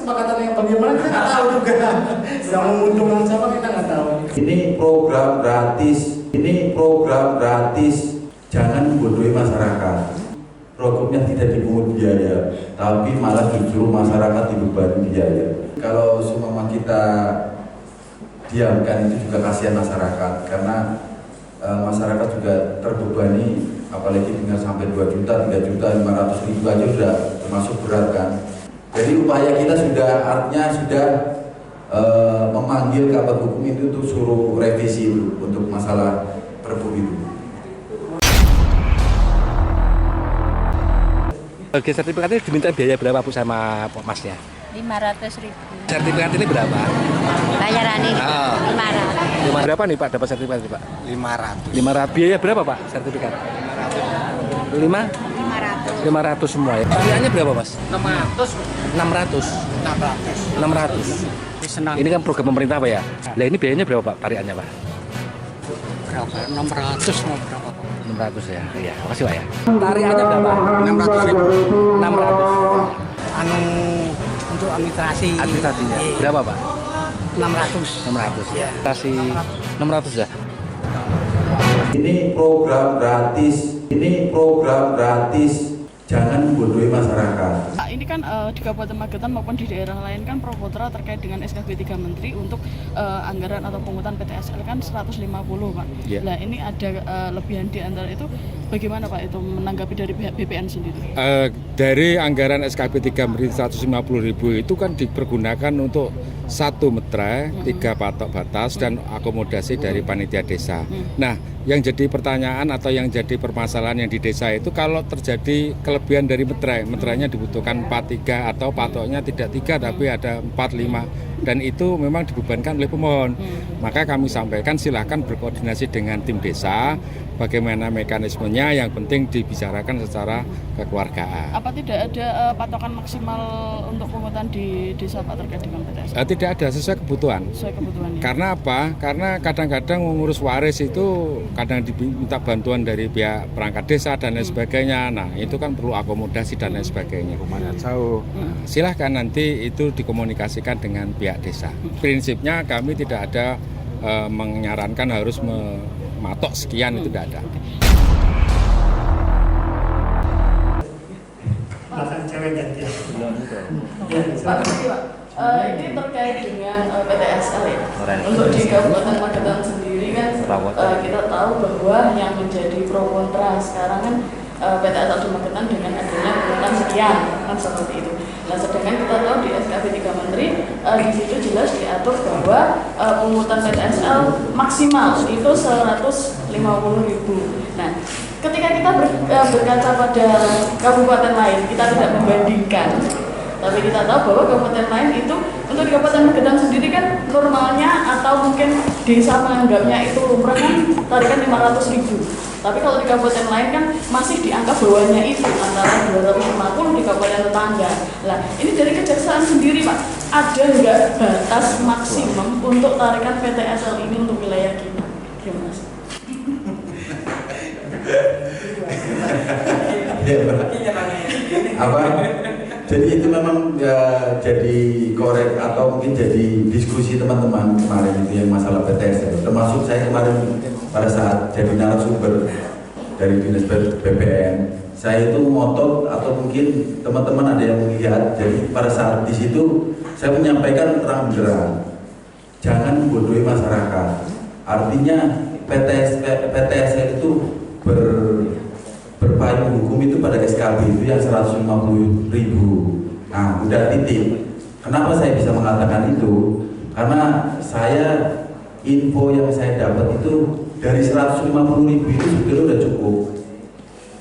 kesepakatan yang bagaimana kita nggak tahu juga. Yang menguntungkan siapa kita nggak tahu. Ini program gratis. Ini program gratis. Jangan bodohi masyarakat. Programnya tidak dipungut biaya, tapi malah justru masyarakat dibebani biaya. Kalau semua kita diamkan itu juga kasihan masyarakat, karena masyarakat juga terbebani, apalagi dengan sampai 2 juta, 3 juta, 500 ribu aja sudah termasuk berat kan. Jadi upaya kita sudah, artinya sudah memanggil kabar hukum itu untuk suruh revisi dulu untuk masalah Perpu itu. Oke, sertifikat ini diminta biaya berapa Bu sama Masnya? 500.000. Sertifikat ini berapa? Bayaran ini 500. Berapa nih Pak dapat sertifikat ini Pak? 500. 500. Biaya berapa Pak sertifikat? 500 semua ya. Tariannya berapa Mas? 600. 600. Ini kan program pemerintah Pak ya? Lah ini biayanya berapa Pak tariannya Pak? Berapa? 600 mau berapa? 600 ya. Iya, makasih Pak ya. Tariannya berapa? 600.000. 600. Anu untuk administrasi. Administrasinya berapa Pak? 600. 600. Iya. Kasih 600 ya. Ini program gratis. Ini program gratis. Jangan bodohi masyarakat. Nah, ini kan di Kabupaten Magetan maupun di daerah lain kan pro kontra terkait dengan SKB 3 Menteri untuk anggaran atau pungutan PTSL kan 150 Pak. Yeah. Nah ini ada lebihan di antara itu, bagaimana Pak itu menanggapi dari pihak BPN sendiri? Dari anggaran SKB 3 Menteri 150.000 itu kan dipergunakan untuk 1 metre, 3 patok batas dan akomodasi dari panitia desa. Nah, yang jadi pertanyaan atau yang jadi permasalahan yang di desa itu kalau terjadi kelebihan dari metre, metrenya dibutuhkan 4-3 atau patoknya tidak 3 tapi ada 4-5 dan itu memang dibebankan oleh pemohon. Maka kami sampaikan silahkan berkoordinasi dengan tim desa bagaimana mekanismenya, yang penting dibicarakan secara kekeluargaan. Apa tidak ada patokan maksimal untuk pungutan di desa Pak terkait dengan PTSL? Tidak ada, sesuai kebutuhan. Sesuai kebutuhannya. Karena apa? Karena kadang-kadang mengurus waris itu kadang diminta bantuan dari pihak perangkat desa dan lain sebagainya. Nah, itu kan perlu akomodasi dan lain sebagainya. Silahkan nanti itu dikomunikasikan dengan pihak desa. Prinsipnya kami tidak ada menyarankan harus mematok sekian, itu tidak ada. Makan cewek gantian. Pak, ini terkait dengan PTSL ya. Untuk di Kabupaten Magetan sendiri kan kita tahu bahwa yang menjadi pro kontra sekarang kan PTSL di Magetan dengan adanya pungutan sekian kan seperti itu. Nah, sedangkan kita tahu di SKB 3 Menteri di situ jelas diatur bahwa pungutan PTSL maksimal itu 150.000. Nah, ketika kita berkaca pada kabupaten lain, kita tidak membandingkan. Tapi kita tahu bahwa kabupaten lain itu untuk di Kabupaten Magetan sendiri kan normalnya atau mungkin desa menganggapnya itu lumrah kan tarikan 500.000. Tapi kalau di kabupaten lain kan masih di angka bawahnya itu antara 250 di kabupaten tetangga. Nah, ini dari Kejaksaan sendiri Pak, ada nggak batas maksimum untuk tarikan PTSL ini untuk wilayah kita? Gimana sih? Apa? Jadi itu memang ya, jadi korek atau mungkin jadi diskusi teman-teman kemarin itu yang masalah PTSL. Termasuk saya kemarin pada saat jadi narasumber dari Dinas BPN, saya itu ngotot atau mungkin teman-teman ada yang melihat. Jadi pada saat di situ saya menyampaikan terang-benderang, jangan bodohi masyarakat. Artinya PTSL itu berpayung hukum itu pada SKB itu yang 150.000. Nah, udah titik. Kenapa saya bisa mengatakan itu? Karena info yang saya dapat itu dari 150.000 itu sebetulnya udah cukup.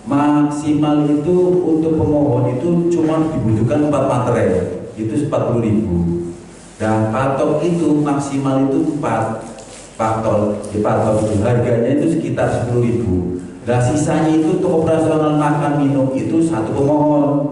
Maksimal itu untuk pemohon itu cuma dibutuhkan 4 materai, itu 40.000. Dan patok itu maksimal itu 4 patok itu harganya itu sekitar 10.000. Nah, sisanya itu untuk operasional makan minum itu 1 pemohon.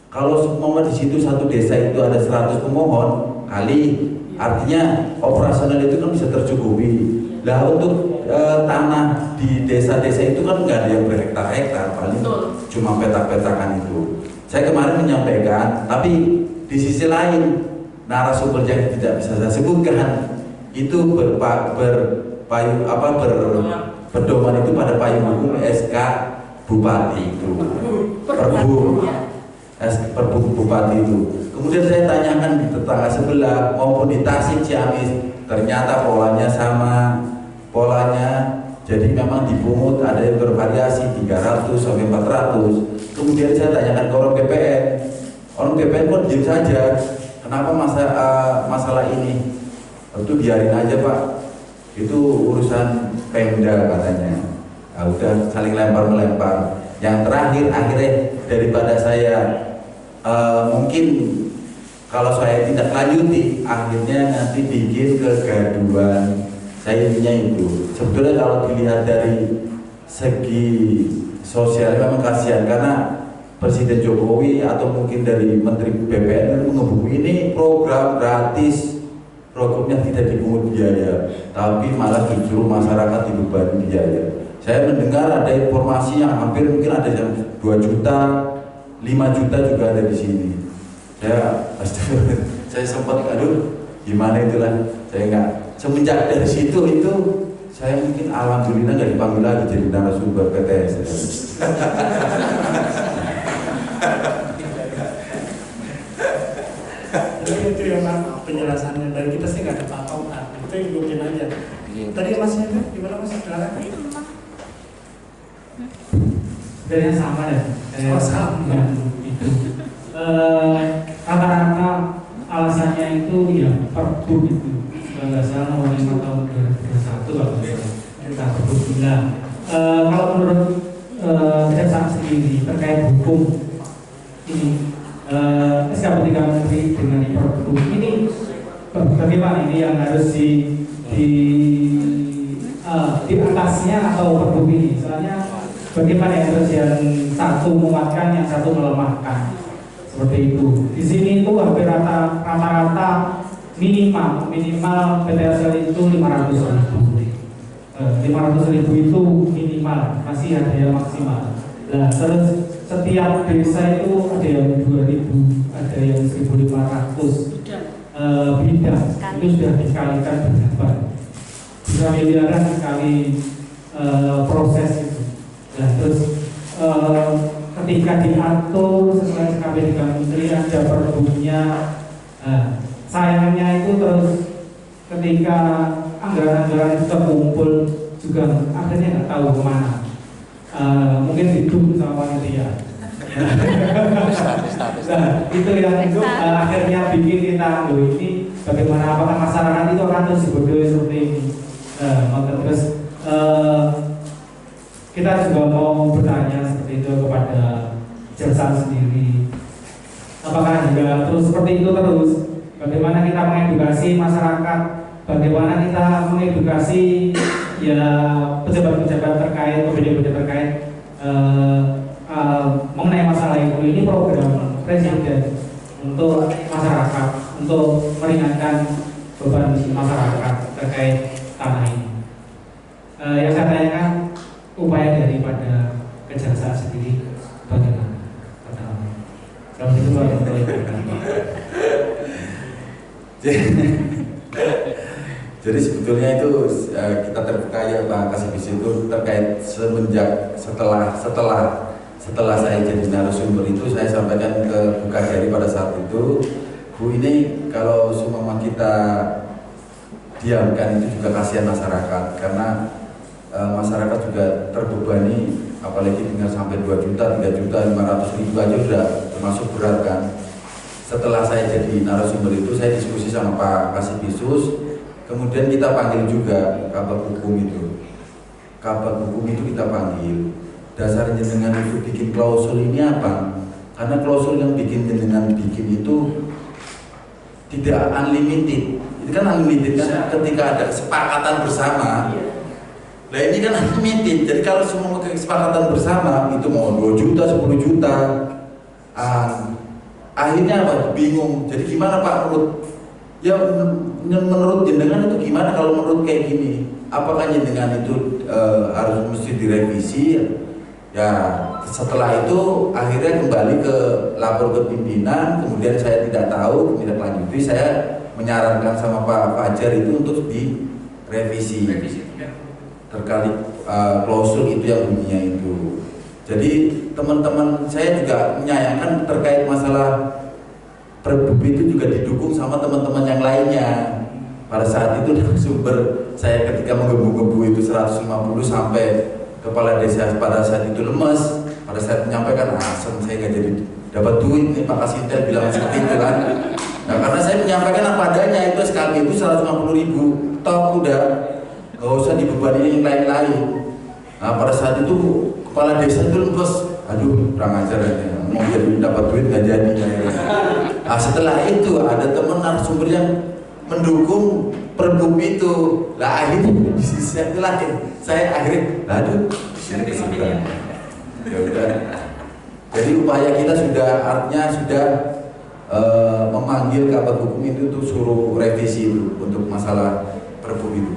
Kalau semua di situ satu desa itu ada 100 pemohon kali, artinya operasional itu kan bisa tercukupi. Nah, untuk tanah di desa-desa itu kan nggak ada yang berhektar-hektar, paling cuma petak-petakan itu. Saya kemarin menyampaikan, tapi di sisi lain narasumber yang tidak bisa saya sebutkan itu berdoman itu pada payung hukum SK Bupati itu, Perbu Bupati itu. Kemudian saya tanyakan di tetangga sebelah maupun di Tasik Ciamis, ternyata polanya sama, jadi memang dipungut ada yang bervariasi 300 sampai 400. Kemudian saya tanyakan ke orang BPN pun diam saja. Kenapa masalah ini? Itu biarin aja Pak, itu urusan Pemda katanya. Nah, udah saling lempar-melempar. Yang terakhir akhirnya daripada saya mungkin kalau saya tidak lanjuti, akhirnya nanti bikin kegaduhan. Saya intinya itu. Sebetulnya kalau dilihat dari segi sosial memang kasihan karena Presiden Jokowi atau mungkin dari Menteri BPN mengebuk ini program gratis, programnya tidak dipungut biaya, tapi malah justru masyarakat dibebani biaya. Saya mendengar ada informasi yang hampir mungkin ada yang 2 juta, 5 juta juga ada di sini. Saya sempat, gimana itulah, saya nggak. Semenjak dari situ itu saya mungkin alhamdulillah nggak dipanggil lagi jadi narasumber PTS. Jadi itu yang penjelasannya dari kita sih nggak ada apa-apa, itu ikutin aja. Tadi masnya itu gimana mas? Dari yang sama ya. Oh, sama. Itu. Rata-rata alasannya itu ya Perbu itu. Nggak salah nomor 5 tahun 2021 kalau kita Perbu bilang. Kalau menurut kejaksaan sendiri terkait hukum ini SKP 3 Menteri dengan Perbu ini bagaimana ini yang harus di atasnya atau Perbu ini? Soalnya bagaimana yang harus yang satu menguatkan, yang satu melemahkan, seperti itu. Di sini itu hampir rata-rata minimal PTSL itu 500.000. 500.000 itu minimal, masih ada yang maksimal. Nah, terus setiap desa itu ada yang 2.000, ada yang 1.500 bidang. Itu sudah dikalikan berapa? Bisa miliaran sekali proses itu. Nah, terus ketika diatur sesuai SKP 3 Menteri ada perbunya, sayangnya itu terus ketika anggaran-anggaran itu terkumpul juga akhirnya nggak tahu kemana. Mungkin hidup sama panitia. Nah, itu yang akhirnya bikin kita ini bagaimana apakah masyarakat itu akan terus bodoh seperti ini. Terus kita juga mau bertanya seperti itu kepada kejaksaan sendiri. Apakah juga terus seperti itu terus? Bagaimana kita mengedukasi masyarakat? Bagaimana kita mengedukasi ya pejabat-pejabat terkait, pejabat terkait mengenai masalah itu? Ini program presiden untuk masyarakat, untuk meringankan beban masyarakat terkait tanah ini. Yang saya tanyakan upaya daripada kejaksaan sendiri bagaimana? Kalau itu jadi sebetulnya itu kita terbuka ya Pak Kasibis itu terkait setelah saya jadi narasumber itu saya sampaikan ke Bu Kajari pada saat itu, Bu ini kalau semua kita diamkan itu juga kasihan masyarakat karena masyarakat juga terbebani apalagi dengan sampai 2 juta, 3 juta, 500.000 aja sudah termasuk berat kan. Setelah saya jadi narasumber itu saya diskusi sama Pak Kasibisus, kemudian kita panggil juga Kabag Hukum itu. Kabag Hukum itu kita panggil. Dasar jenengan itu bikin klausul ini apa? Karena klausul yang bikin jenengan bikin itu tidak unlimited. Itu kan unlimited kan ketika ada kesepakatan bersama. Nah ini kan unlimited. Jadi kalau semua kesepakatan bersama itu mau 2 juta, 10 juta. Akhirnya apa? Bingung. Jadi gimana Pak menurut? Ya menurut jenengan itu gimana kalau menurut kayak gini? Apakah jenengan itu harus mesti direvisi? Ya setelah itu akhirnya kembali ke lapor ke pimpinan, kemudian saya tidak tahu, tidak lanjuti, saya menyarankan sama Pak Fajar itu untuk direvisi terkait klausul itu yang bunyinya itu. Jadi teman-teman saya juga menyayangkan terkait masalah Perbup itu juga didukung sama teman-teman yang lainnya. Pada saat itu sumber saya ketika menggebu-gebu itu 150 sampai kepala desa pada saat itu lemes, pada saat menyampaikan saya nggak jadi dapat duit nih Pak Kasinter bilang seperti itu kan. Nah karena saya menyampaikan apa adanya, itu SKB itu 150.000 toh udah nggak usah dibebani yang lain-lain. Nah pada saat itu kepala desa itu lemes, aduh kurang ajar ya, mau jadi dapat duit nggak jadi. Nah setelah itu ada teman narasumber yang mendukung Perbup itu, lah akhirnya di sisi lain saya akhirnya, aduh, ini kesulitan. Ya udah. Jadi upaya kita sudah artinya sudah memanggil kabar hukum itu tuh suruh revisi itu untuk masalah Perbup itu.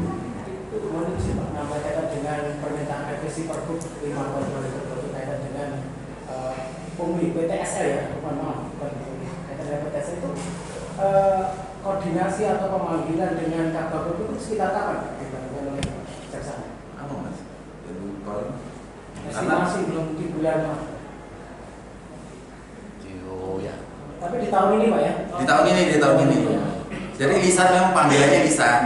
Kemudian sih Pak, kaitan dengan permintaan revisi Perbup 5 tahun 2020 kaitan dengan pungli PTSL ya, bukan kaitan dengan PTSL itu koordinasi atau pemanggilan dengan Kabak itu sekitar kapan? Oleh jaksa. Apa mas? Estimasi belum di bulan Maret. Ya. Tapi di tahun ini Pak ya? Di tahun ini. Jadi lisan memang panggilannya lisan.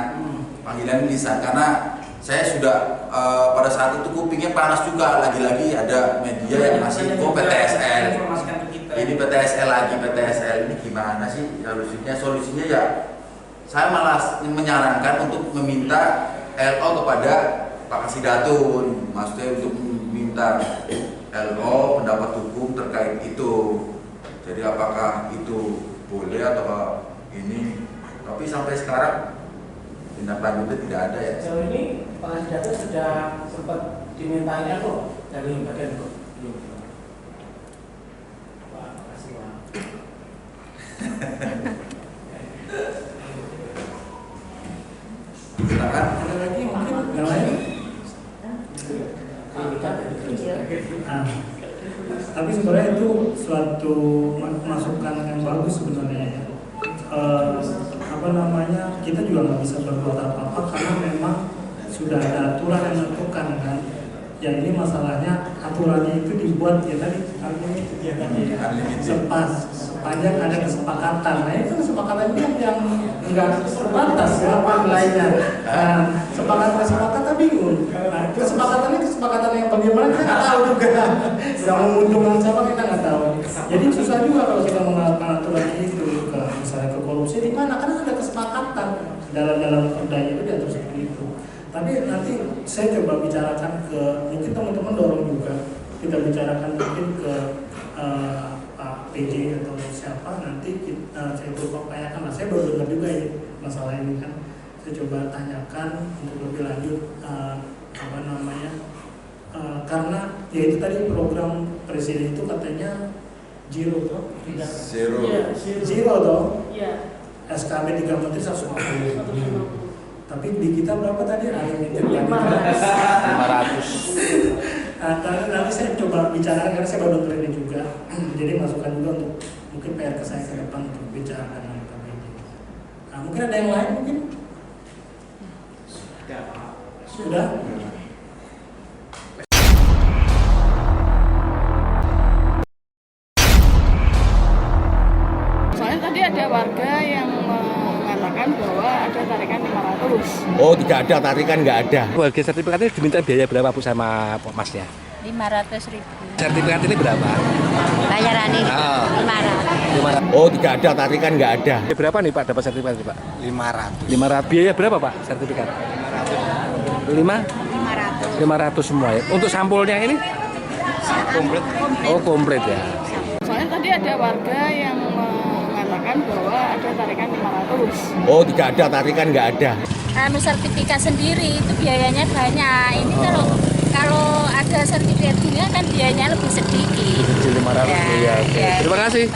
Panggilannya lisan karena saya sudah pada saat itu kupingnya panas juga, lagi-lagi ada media yang masih PTSL. Ini PTSL lagi, PTSL ini gimana sih solusinya ya saya malah menyarankan untuk meminta LO kepada Pak Kasidatun, maksudnya untuk meminta LO pendapat hukum terkait itu. Jadi apakah itu boleh atau ini, tapi sampai sekarang tindak lanjutnya tidak ada ya. Sejauh ini Pak Kasidatun sudah sempat dimintanya kok dari bagian kok. Silakan. Ada lagi mungkin yang lain? Nah, tapi sebenarnya itu suatu masukan yang bagus sebenarnya ya. Kita juga nggak bisa berbuat apa-apa karena memang sudah ada aturan yang menentukan kan. Yang ini masalahnya aturannya itu dibuat ya tadi sepanjang ada kesepakatan. Nah itu kesepakatan yang enggak terbatas ya lainnya. Kesepakatan bingung. Nah, kesepakatan yang bagaimana kita nggak tahu juga. Yang menguntungkan siapa kita nggak tahu. Jadi susah juga kalau kita mengatur aturan itu misalnya ke korupsi di mana karena ada kesepakatan dalam perdanya itu diatur seperti itu. Tapi nanti saya coba bicarakan ke mungkin teman-teman dorong juga kita bicarakan mungkin ke Pak PJ atau siapa nanti saya berpapayakan. Nah, saya baru dengar juga ya masalah ini kan. Saya coba tanyakan untuk lebih lanjut karena ya itu tadi program presiden itu katanya zero toh? Zero toh? Iya. SKB 3 menteri 150. Tapi di kita berapa tadi? Unlimited 500. Nanti saya coba bicara karena saya baru dengar ini juga. Jadi masukan juga untuk mungkin PR ke saya ke depan untuk bicara dengan Pak PJ. Nah, mungkin ada yang lain mungkin? Sudah? Soalnya tadi ada warga yang mengatakan bahwa ada tarikan 500. Oh, tidak ada tarikan, nggak ada. Warga sertifikatnya diminta biaya berapa Bu sama masnya? 500.000. Sertifikat ini berapa? Bayaran ini 500. Oh, tidak ada tarikan, nggak ada. Berapa nih Pak dapat sertifikat ini, Pak? 500. 500. Biaya berapa Pak sertifikat? 500 semua ya. Untuk sampulnya ini? Komplit. Oh, komplit ya. Soalnya tadi ada warga yang mengatakan bahwa ada tarikan 500. Oh, tidak ada tarikan, nggak ada. Sertifikat sendiri itu biayanya banyak. Ini kalau ada sertifikat gini kan biayanya lebih sedikit. 500 ya. Ya. Terima kasih.